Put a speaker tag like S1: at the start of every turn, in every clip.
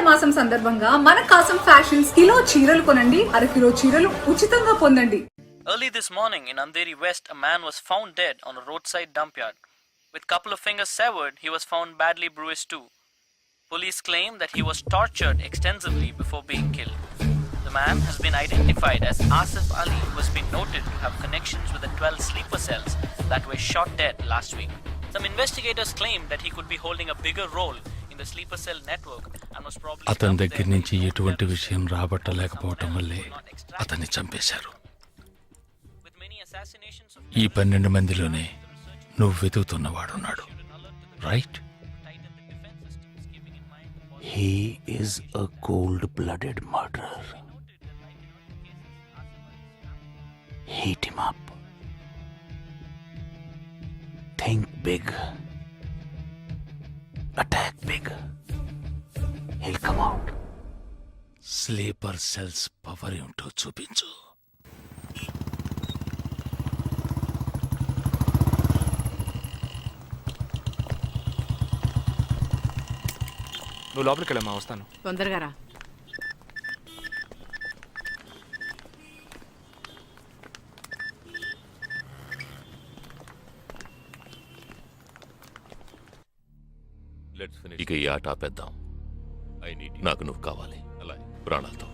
S1: ఆషాఢ మాసం సందర్భంగా మన కాసం ఫ్యాషన్స్ కిలో చీరలు కొనండి, అరకిలో చీరలు ఉచితంగా పొందండి.
S2: Early this morning in Andheri West, a man was found dead on a roadside dump yard. With couple of fingers severed, he was found badly bruised too. Police claim that he was tortured extensively before being killed. The man has been identified as Asif Ali, who has been noted to have connections with the 12 sleeper cells that were shot dead last week. Some investigators claim that he could be holding a bigger role in the sleeper cell network and was probably
S3: అతని దగ్గర నుంచి ఎటువంటి విషయం రాబట్టలేకపోవటం వల్లే అతన్ని చంపేశారు. ఈ 12 మందిలోనే నువ్వు వెతుకుతున్నవాడున్నాడు, right?
S4: He is a cold-blooded murderer. Heat him up. Think big. Attack big. He'll come out.
S3: Sleeper cells power ఏంటో చూపించు.
S5: నువ్వు లోపలికి వెళ్ళమ్మా, వస్తాను.
S6: తొందరగా రా.
S7: ఇక ఈ ఆట ఆపేద్దాం. నాకు నువ్వు కావాలి ప్రాణాలతో.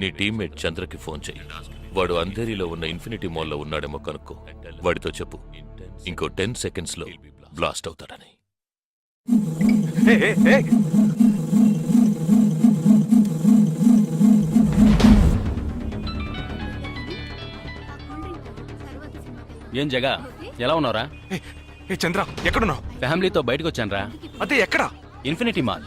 S7: నీ టీమ్మేట్ చంద్రకి ఫోన్ చెయ్యి. వాడు అంధేరిలో ఉన్న ఇన్ఫినిటీ మాల్లో ఉన్నాడేమో కనుక్కో. వాడితో చెప్పు ఇంకో 10 seconds లో బ్లాస్ట్ అవుతాడని.
S8: ఏం జగా, ఎలా ఉన్నారా?
S5: చంద్ర, ఎక్కడున్నావు?
S8: ఫ్యామిలీతో బయటకు వచ్చానరా.
S5: అదే ఎక్కడ?
S8: Infinity mall.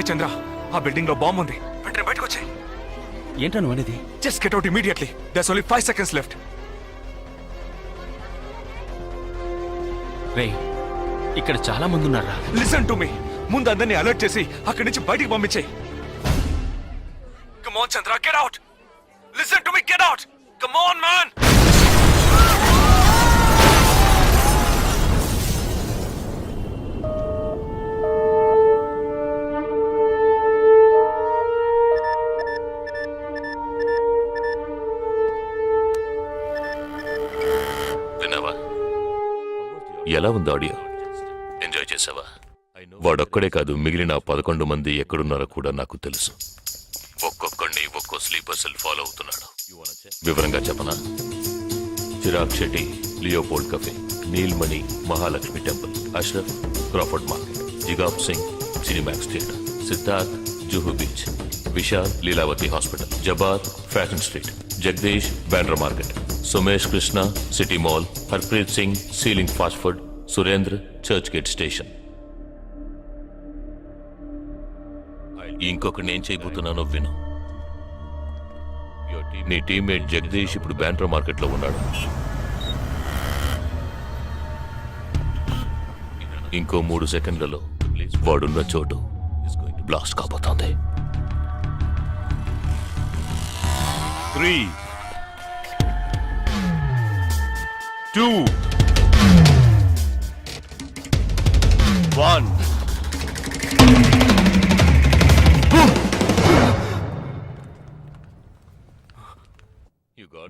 S5: చంద్ర, ఆ బిల్డింగ్ లో బాంబు ఉంది. వెంటనే బయటకు వచ్చాయి.
S8: ఏంటా నువ్వు అనేది?
S5: Just get out immediately. There's only 5 seconds left.
S8: రే, ఇక్కడ చాలా మంది ఉన్నారా.
S5: Listen to me. ముందు అందరినీ అలర్ట్ చేసి అక్కడి నుంచి బయటికి పంపించేయి. Come on Chandra, get out. Listen to me, get out. Come on man.
S7: విన్నావా? ఎలా ఉంది ఆడియో? ఎంజాయ్ చేసావా? వాడొక్కడే కాదు, మిగిలిన 11 మంది ఎక్కడున్నారో కూడా నాకు తెలుసు. ఒక్కొక్కడిని ఒక్కో స్లీపర్ సెల్ ఫాలో అవుతున్నాడు. వివరంగా చెప్పనా? Chirag Shetty, Leopold cafe, Neelmani, Mahalakshmi temple, Ashraf, Crawford market, జిగాబ్ Singh, Cinemax theatre, Siddharth, Juhu beach, Vishal, Lilavati hospital, Jabbar, fashion street, Jagadish, Bandra market, Sumesh Krishna, city mall, Harpreet Singh, ceiling fast food, Surendra, Churchgate station. ఇంకొకటి నేను చేయబోతున్నానో విను. నీ టీమ్మేట్ జగదీష్ ఇప్పుడు బ్యాండ్రా మార్కెట్ లో ఉన్నాడు. ఇంకో 3 సెకండ్లలో వాడున్న చోటు బ్లాస్ట్ కాబోతోంది.
S9: 3, 2, 1.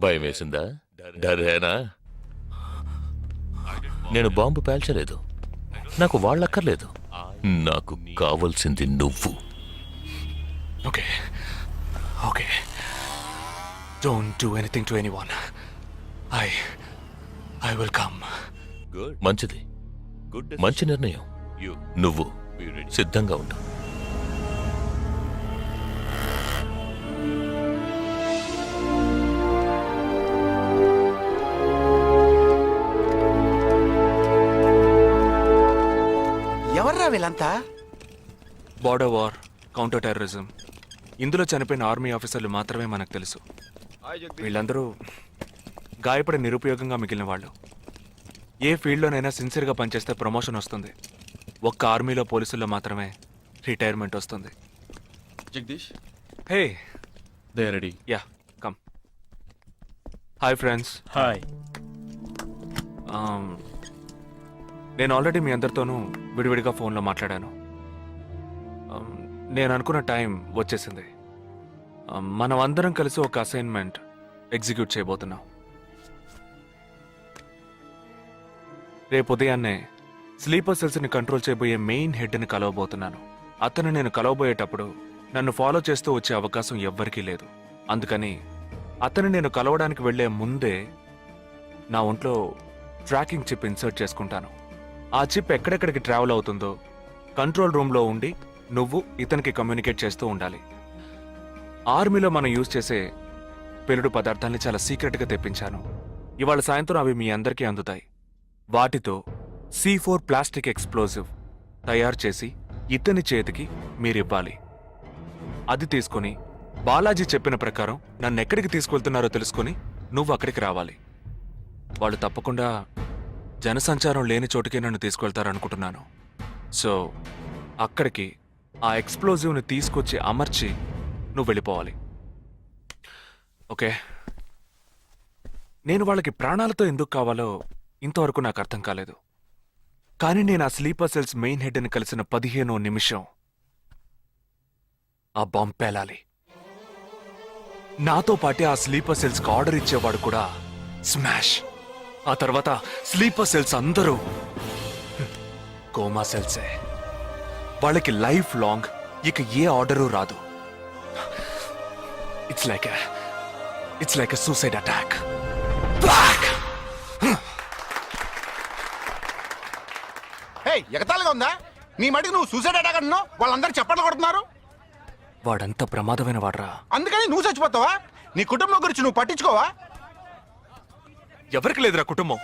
S7: భయం వేసిందా? డరేనా? నేను బాంబు పేల్చలేదు. నాకు వాళ్ళక్కర్లేదు. నాకు కావాల్సింది నువ్వు.
S5: Okay okay, don't do anything to anyone. I will come.
S7: మంచిది, మంచి నిర్ణయం. నువ్వు సిద్ధంగా ఉండు.
S4: ఎవర్రా వీళ్ళంతా?
S5: బార్డర్ వార్, కౌంటర్ టెర్రరిజం, ఇందులో చనిపోయిన ఆర్మీ ఆఫీసర్లు మాత్రమే మనకు తెలుసు. వీళ్ళందరూ గాయపడి నిరుపయోగంగా మిగిలిన వాళ్ళు. ఏ ఫీల్డ్లోనైనా సిన్సియర్గా పనిచేస్తే ప్రమోషన్ వస్తుంది. ఒక్క ఆర్మీలో పోలీసుల్లో మాత్రమే రిటైర్మెంట్ వస్తుంది.
S8: Jagadish,
S5: hey,
S8: they are ready.
S5: Yeah, come. Hi friends.
S8: Hi.
S5: నేను ఆల్రెడీ మీ అందరితోనూ విడివిడిగా ఫోన్లో మాట్లాడాను. నేను అనుకున్న టైం వచ్చేసింది. మనం అందరం కలిసి ఒక అసైన్మెంట్ ఎగ్జిక్యూట్ చేయబోతున్నాం. రేపు ఉదయాన్నే స్లీపర్ సెల్స్ని కంట్రోల్ చేయబోయే మెయిన్ హెడ్ని కలవబోతున్నాను. అతను నేను కలవబోయేటప్పుడు నన్ను ఫాలో చేస్తూ వచ్చే అవకాశం ఎవ్వరికీ లేదు. అందుకని అతను నేను కలవడానికి వెళ్లే ముందే నా ఒంట్లో ట్రాకింగ్ చిప్ ఇన్సర్ట్ చేసుకుంటాను. ఆ చిప్ ఎక్కడెక్కడికి ట్రావెల్ అవుతుందో కంట్రోల్ రూమ్లో ఉండి నువ్వు ఇతనికి కమ్యూనికేట్ చేస్తూ ఉండాలి. ఆర్మీలో మనం యూజ్ చేసే పెరుడు పదార్థాల్ని చాలా సీక్రెట్గా తెప్పించాను. ఇవాళ సాయంత్రం అవి మీ అందరికీ అందుతాయి. వాటితో C4 ప్లాస్టిక్ ఎక్స్ప్లోజివ్ తయారు చేసి ఇతని చేతికి మీరివ్వాలి. అది తీసుకుని బాలాజీ చెప్పిన ప్రకారం నన్ను ఎక్కడికి తీసుకెళ్తున్నారో తెలుసుకుని నువ్వు అక్కడికి రావాలి. వాళ్ళు తప్పకుండా జనసంచారం లేని చోటుకే నన్ను తీసుకెళ్తారనుకుంటున్నాను. సో అక్కడికి ఆ ఎక్స్ప్లోజివ్ని తీసుకొచ్చి అమర్చి నువ్వు వెళ్ళిపోవాలి. ఓకే? నేను వాళ్ళకి ప్రాణాలతో ఎందుకు కావాలో ఇంతవరకు నాకు అర్థం కాలేదు. కానీ నేను ఆ స్లీపర్ సెల్స్ మెయిన్ హెడ్ని కలిసిన 15వ నిమిషం ఆ బాంబ్ పేలాలి. నాతో పాటే ఆ స్లీపర్ సెల్స్కి ఆర్డర్ ఇచ్చేవాడు కూడా స్మాష్. ఆ తర్వాత స్లీపర్ సెల్స్ అందరూ కోమా సెల్సే. వాళ్ళకి లైఫ్ లాంగ్ ఇక ఏ ఆర్డరు రాదు. It's like a suicide attack.
S6: ఎగతాళిగా ఉందా? నీ మటుకు నువ్వు సూసైడ్ అటాక్ అంటున్నావు, వాళ్ళందరూ చప్పట్లు కొడుతున్నారు.
S5: వాడంత ప్రమాదమైన వాడ్రా.
S6: అందుకని నువ్వు చచ్చిపోతావా? నీ కుటుంబం గురించి నువ్వు పట్టించుకోవా?
S5: ఎవరికి లేదురా కుటుంబం.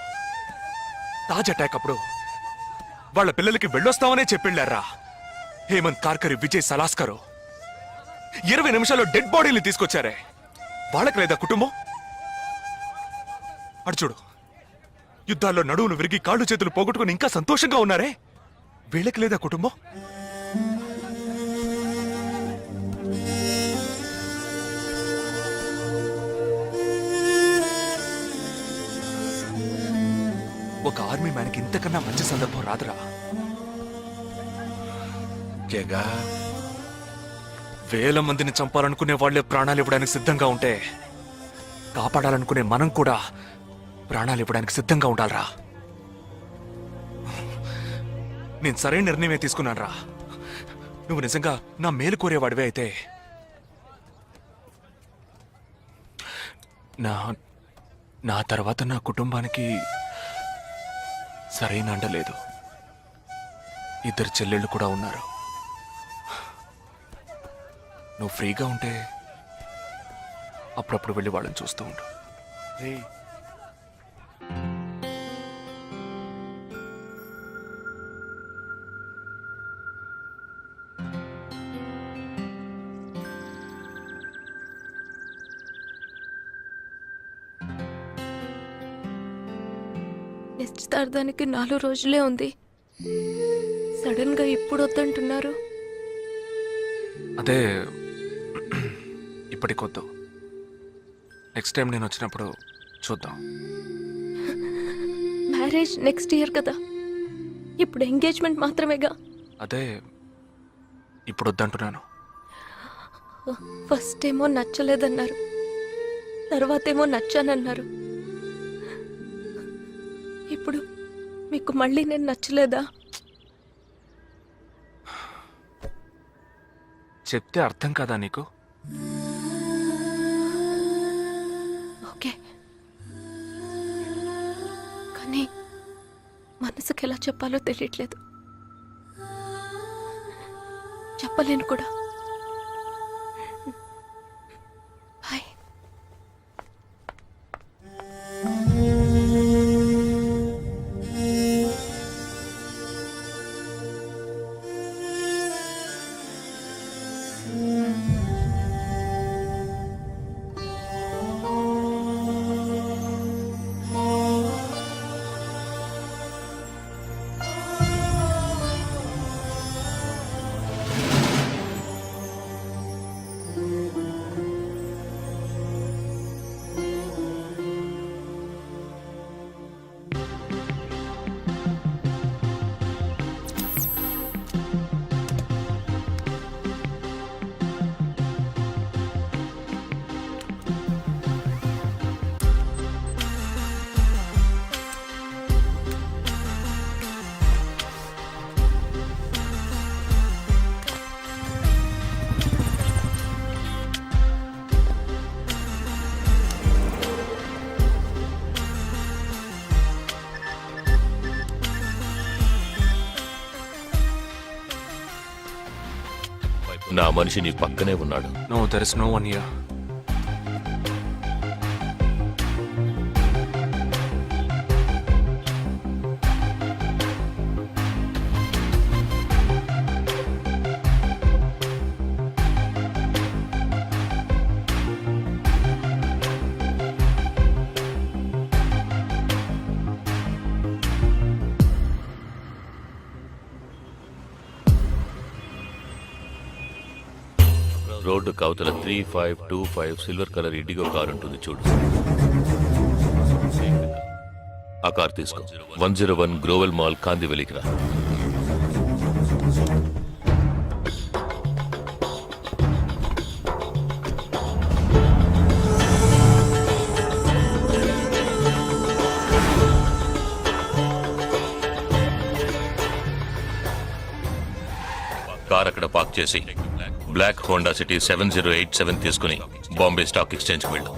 S5: తాజ్ అటాక్ అప్పుడు వాళ్ళ పిల్లలకి వెళ్ళొస్తామనే చెప్పిళ్ళారా. హేమంత్ కార్కరి, విజయ్ సలాస్కరు 20 నిమిషాల్లో డెడ్ బాడీని తీసుకొచ్చారే. వాళ్ళకి లేదా కుటుంబం? అడు చూడు, యుద్ధాల్లో నడువును విరిగి కాళ్ళు చేతులు పోగొట్టుకుని ఇంకా సంతోషంగా ఉన్నారే. వీళ్ళకి లేదా కుటుంబం? ఒక ఆర్మీ మ్యాన్కి ఇంతకన్నా మంచి సందర్భం రాదురా.
S6: జగా,
S5: వేల మందిని చంపాలనుకునే వాళ్లే ప్రాణాలు ఇవ్వడానికి సిద్ధంగా ఉంటే కాపాడాలనుకునే మనం కూడా ప్రాణాలు ఇవ్వడానికి సిద్ధంగా ఉండాలరా. నేను సరైన నిర్ణయమే తీసుకున్నాను రా. నువ్వు నిజంగా నా మేలు కోరేవాడివే అయితే నా తర్వాత నా కుటుంబానికి సరైన అండ లేదు. 2 చెల్లెళ్ళు కూడా ఉన్నారు. నువ్వు ఫ్రీగా ఉంటే అప్పుడప్పుడు వెళ్ళి వాళ్ళని చూస్తూ ఉండు.
S10: నిశ్చితార్థానికి 4 రోజులే ఉంది. సడన్ గా ఇప్పుడు వద్దంటున్నారు.
S5: అదే ఇప్పటికొద్దు. నెక్స్ట్ టైం నేను వచ్చినప్పుడు చూద్దాం.
S10: మ్యారేజ్ నెక్స్ట్ ఇయర్ కదా, ఇప్పుడు ఎంగేజ్మెంట్ మాత్రమేగా.
S5: అదే ఇప్పుడు వద్దంటున్నాను.
S10: ఫస్ట్ ఏమో నచ్చలేదన్నారు, తర్వాతేమో నచ్చానన్నారు. ఇప్పుడు మీకు మళ్ళీ నేను నచ్చలేదా?
S5: చెప్తే అర్థం కాదా నీకు?
S10: ఓకే, కానీ మనసుకి ఎలా చెప్పాలో తెలియట్లేదు. చెప్పలేను కూడా. బాయ్.
S7: నా మనిషి నీ పక్కనే ఉన్నాడు.
S5: No there is no one here.
S7: Road కవతల 3525 సిల్వర్ కలర్ ఇండిగో కార్ ఉంటుంది చూడు. ఆ కార్ తీసుకో. 101 గ్రోవెల్ మాల్ కాందివెలికి రా. కార్ అక్కడ పార్క్ చేసి బ్లాక్ హోండా సిటీ 7087 తీసుకుని బాంబే స్టాక్ ఎక్స్చేంజ్కి వెళ్ళు.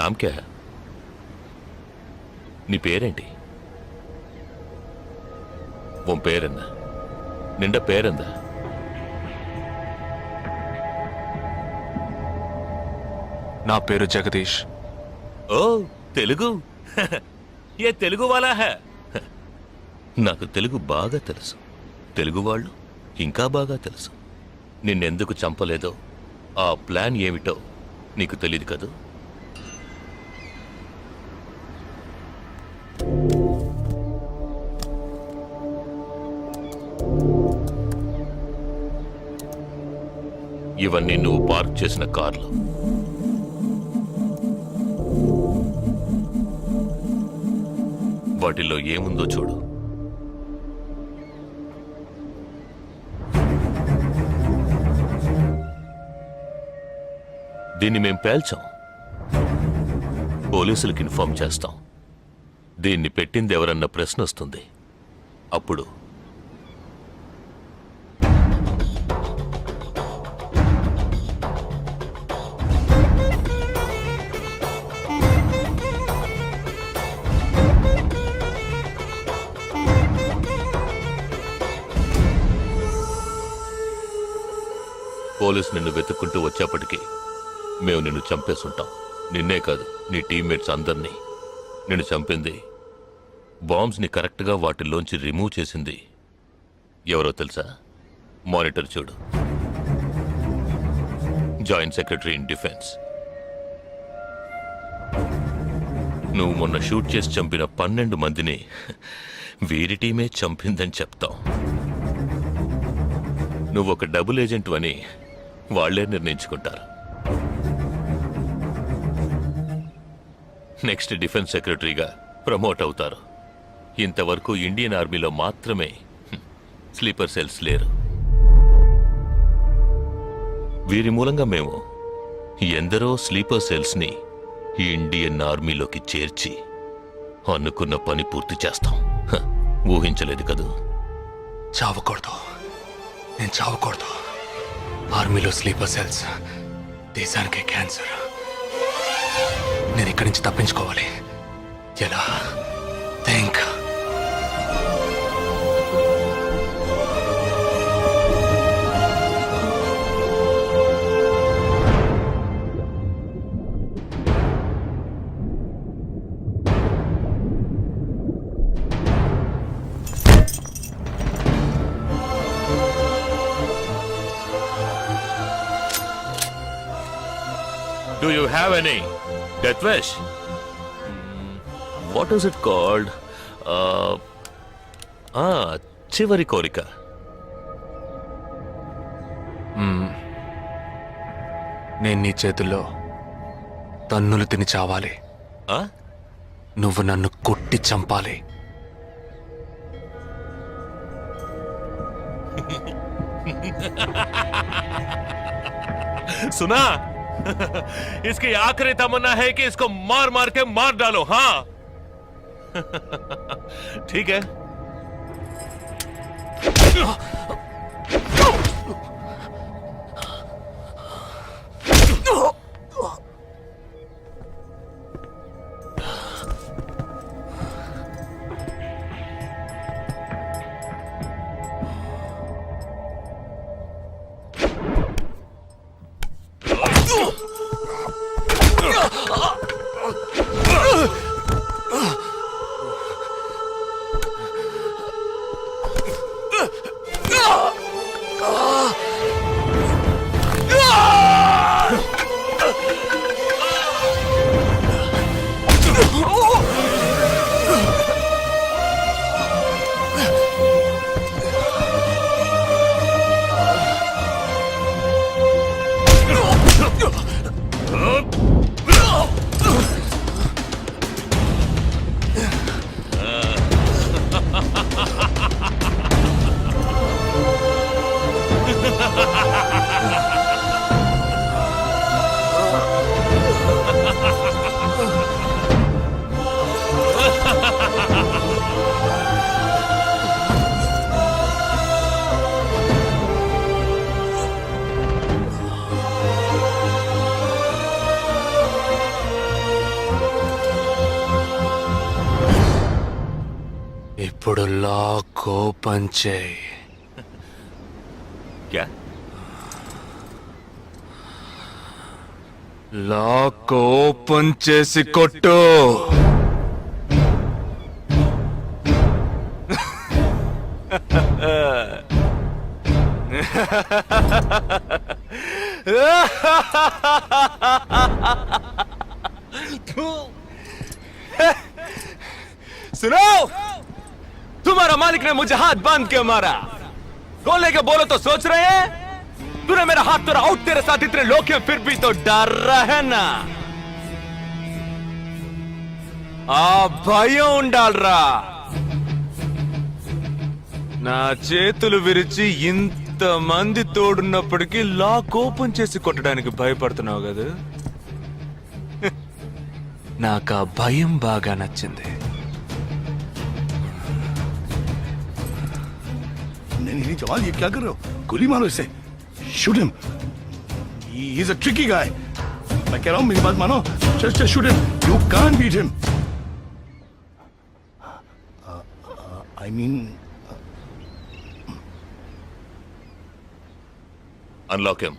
S7: నామ్ క్యా హై? నీ పేరేంటి? ఉన్ పేరెన్న? నిండా పేరెందా?
S5: నా పేరు జగదీష్.
S7: ఓ తెలుగు. ఏ తెలుగు వాలా హై? నాకు తెలుగు బాగా తెలుసు. తెలుగు వాళ్ళు ఇంకా బాగా తెలుసు. నిన్నెందుకు చంపలేదో, ఆ ప్లాన్ ఏమిటో నీకు తెలియదు కదూ. ఇవన్నీ నువ్వు పార్క్ చేసిన కార్లు. వాటిల్లో ఏముందో చూడు. దీన్ని మేం పేల్చాం. పోలీసులకు ఇన్ఫార్మ్ చేస్తాం. దీన్ని పెట్టింది ఎవరన్న ప్రశ్న వస్తుంది. అప్పుడు పోలీసు నిన్ను వెతుక్కుంటూ వచ్చేప్పటికీ మేము నిన్ను చంపేసుంటాం. నిన్నే కాదు, నీ టీమ్మేట్స్ అందరినీ. నిన్ను చంపింది, బాంబ్స్ని కరెక్ట్గా వాటిల్లోంచి రిమూవ్ చేసింది ఎవరో తెలుసా? మానిటర్ చూడు. Joint secretary in defence. నువ్వు మొన్న షూట్ చేసి చంపిన 12 మందిని వీరి టీమే చంపిందని చెప్తాం. నువ్వు ఒక డబుల్ ఏజెంట్ అని వాళ్లే నిర్ణయించుకుంటారు. నెక్స్ట్ డిఫెన్స్ సెక్రటరీగా ప్రమోట్ అవుతారు. ఇంతవరకు ఇండియన్ ఆర్మీలో మాత్రమే స్లీపర్ సెల్స్ లేరు. వీరి మూలంగా మేము ఎందరో స్లీపర్ సెల్స్ని ఇండియన్ ఆర్మీలోకి చేర్చి అనుకున్న పని పూర్తి చేస్తాం. ఊహించలేదు కదూ.
S5: చావకూడదు, నేను చావకూడదు. ఆర్మీలో స్లీపర్ సెల్స్ దేశానికే క్యాన్సర్. నేను ఇక్కడి నుంచి తప్పించుకోవాలి. ఎలా? Think.
S7: Do you have any death wish? What is it called? చివరి కోరిక.
S5: నేను నీ చేతుల్లో తన్నులు తిని చావాలి. నువ్వు నన్ను కొట్టి చంపాలి.
S7: सुना? इसकी आखिरी तमन्ना है कि इसको मार मार के मार डालो. हाँ ठीक है.
S3: లాక్ ఓపెన్ చేయి.
S7: క్యా
S3: లాక్ ఓపెన్ చేసి కొట్టు.
S5: सुनो, तुम्हारा मालिक ने मुझे हाथ बांध के मारा. खोलने के बोलो तो सोच रहे हैं. तूने मेरा हाथ तोड़ा आउट, तेरे साथ इतने लोग हैं फिर भी तो डर रहा है ना. ఆ భయం ఉండాలరా. నా చేతులు విరిచి ఇంతమంది తోడున్నప్పటికీ లాక్ ఓపెన్ చేసి కొట్టడానికి భయపడుతున్నావు కదా. నాకు ఆ భయం బాగా నచ్చింది.
S6: नहीं जवान, ये क्या कर रहे हो? गोली मारो इसे. Shoot him. He is a tricky guy. मैं कह रहा हूं, मेरी बात मानो. Just shoot him. You can't beat him. I mean
S7: unlock him.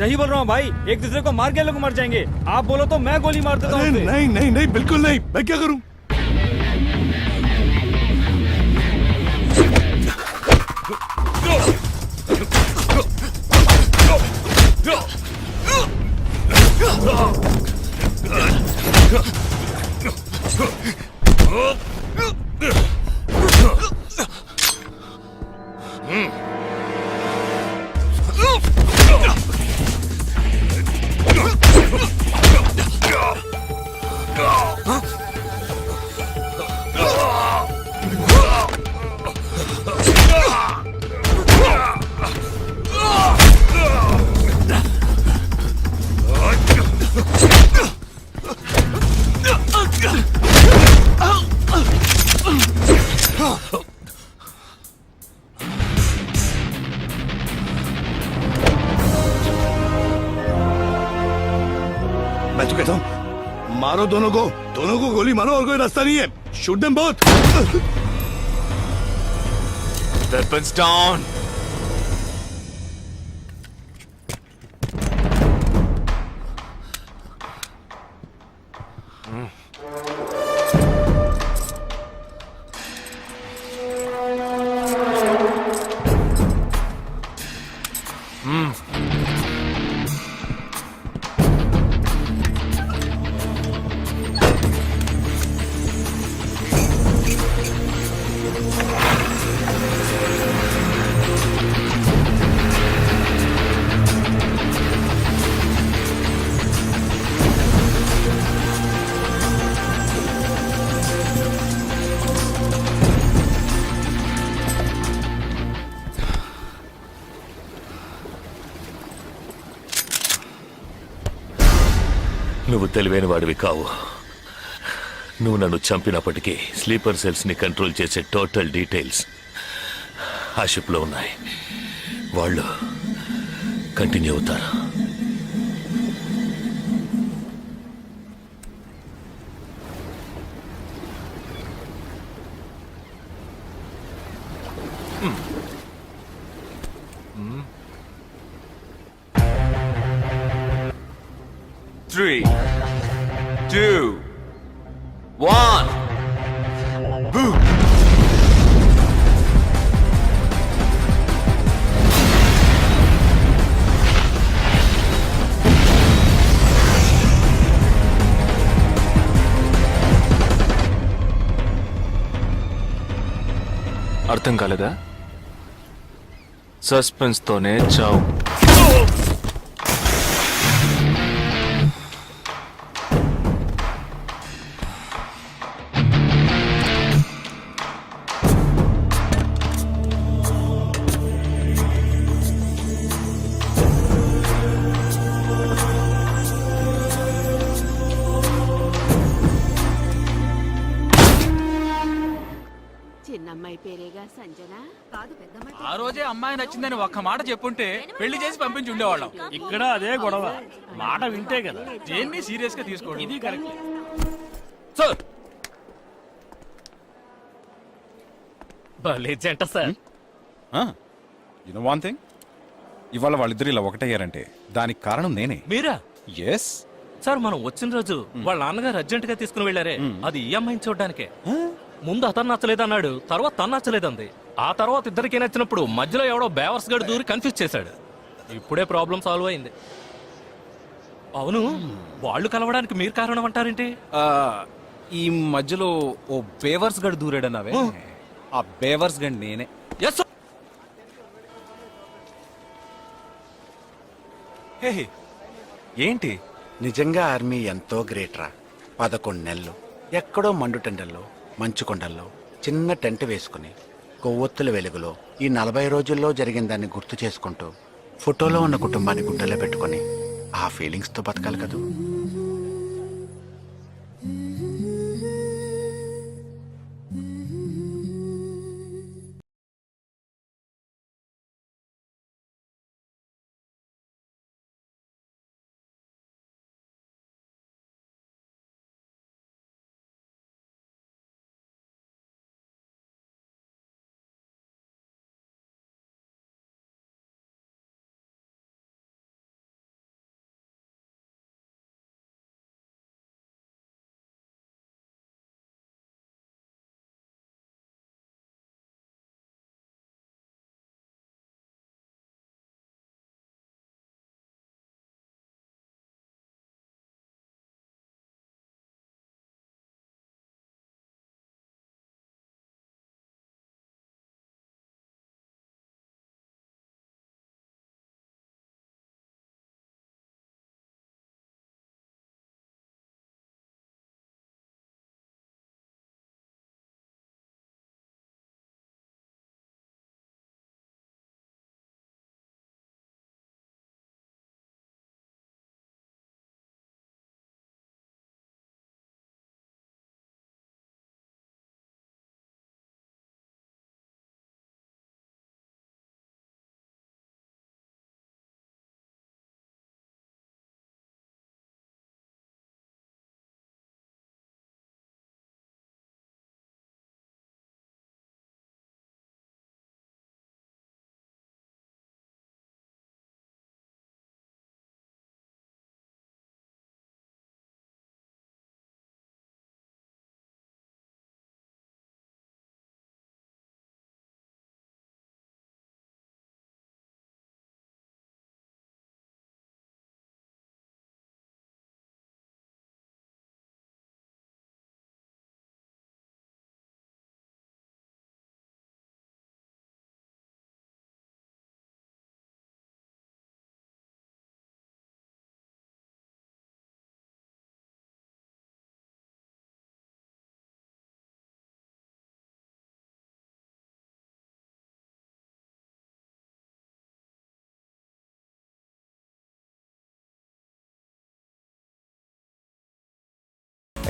S8: सही बोल रहा हूँ भाई, एक दूसरे को मार के लोग मर जाएंगे. आप बोलो तो मैं गोली मार देता हूँ.
S6: नहीं नहीं नहीं, बिल्कुल नहीं. मैं क्या करूं? तो कहता हूँ मारो दोनों को गोली मारो और कोई रास्ता नहीं है shoot them both
S5: Weapons down.
S7: నువ్వు తెలివైన వాడివి కావు నువ్వు నన్ను చంపినప్పటికీ స్లీపర్ సెల్స్ ని కంట్రోల్ చేసే టోటల్ డీటెయిల్స్ ఆ షిప్ లో ఉన్నాయి వాళ్ళు కంటిన్యూ అవుతారు
S5: Three, two, one. Boom. అర్థం కాలేదా సస్పెన్స్ తోనే చావు
S11: చిన్నమ్మాయి పేరేగా సంజన కాదు పెద్దమ్మాయి
S8: ఆ రోజే అమ్మాయి నచ్చిందని ఒక్క మాట చెప్పుంటే పెళ్లి చేసి పంపించి ఉండేవాళ్ళం ఇక్కడ అదే గొడవ మాట వింటే కదా దేన్ని సీరియస్ గా తీసుకోండి ఇది కరెక్ట్
S9: సార్
S8: భలే జంట సార్
S9: యునో వన్ థింగ్ ఇవాళ వాళ్ళిద్దరు ఇలా ఒకటయ్యారంటే దానికి కారణం నేనే
S8: మీరా
S9: ఎస్
S8: సార్ మనం వచ్చిన రోజు వాళ్ళ నాన్నగారు అర్జెంట్ గా తీసుకుని వెళ్ళారే అది ఈ అమ్మాయిని చూడడానికే ముందు అతను నచ్చలేదన్నాడు తర్వాత తను నచ్చలేదంది ఆ తర్వాత ఇద్దరికి నచ్చినప్పుడు మధ్యలో ఎవడో బేవర్స్ గడు దూరి కన్ఫ్యూజ్ చేశాడు ఇప్పుడే ప్రాబ్లం సాల్వ్ అయింది అవును వాళ్ళు కలవడానికి మీరు కారణం అంటారేంటి
S9: ఈ మధ్యలో ఓ బేవర్స్ గడ్ దూరాడన్నావే ఆ బేవర్స్ గడ్ నేనే
S8: ఎస్
S5: హే ఏంటి
S12: నిజంగా ఆర్మీ ఎంతో గ్రేట్ రా 11 నెలలు ఎక్కడో మండుటెండల్లో మంచు కొండల్లో చిన్న టెంట్ వేసుకుని కొవ్వొత్తుల వెలుగులో ఈ 40 రోజుల్లో జరిగిన దాన్ని గుర్తు చేసుకుంటూ ఫోటోలో ఉన్న కుటుంబాన్ని గుండెలో పెట్టుకొని ఆ ఫీలింగ్స్తో బతకాలి కదూ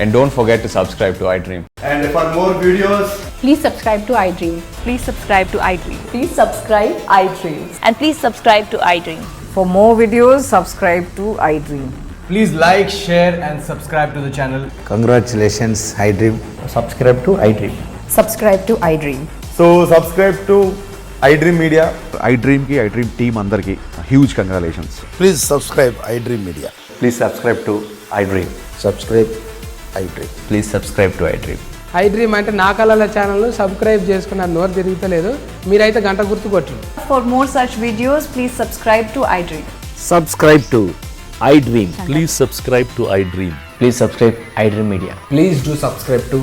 S9: And don't forget to subscribe to iDream.
S6: And for more videos,
S10: Please subscribe to iDream.
S11: Please subscribe to iDream.
S10: Please subscribe iDream.
S11: And please subscribe to iDream.
S1: For more videos, subscribe to iDream.
S9: Please like, share, and subscribe to the channel.
S12: Congratulations, iDream.
S4: Subscribe to iDream.
S10: Subscribe to iDream.
S9: So subscribe to iDream Media.
S6: iDream ki iDream team అందరికి huge congratulations. Please subscribe iDream Media.
S4: Please subscribe to iDream.
S12: Subscribe iDream.
S4: Please subscribe to iDream.
S1: iDream అంటే నా కళల channel subscribe చేసుకున్న నోరు తిరుగుతలేదు మీరైతే గంట గుర్తు కొట్టండి.
S10: For more such videos, please subscribe to iDream.
S4: Subscribe to iDream.
S7: Please subscribe to I dream.
S4: Please subscribe iDream Media.
S9: Please do subscribe to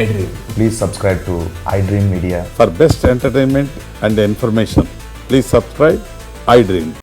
S9: iDream.
S4: Please subscribe to iDream Media.
S6: For best entertainment and information, please subscribe iDream.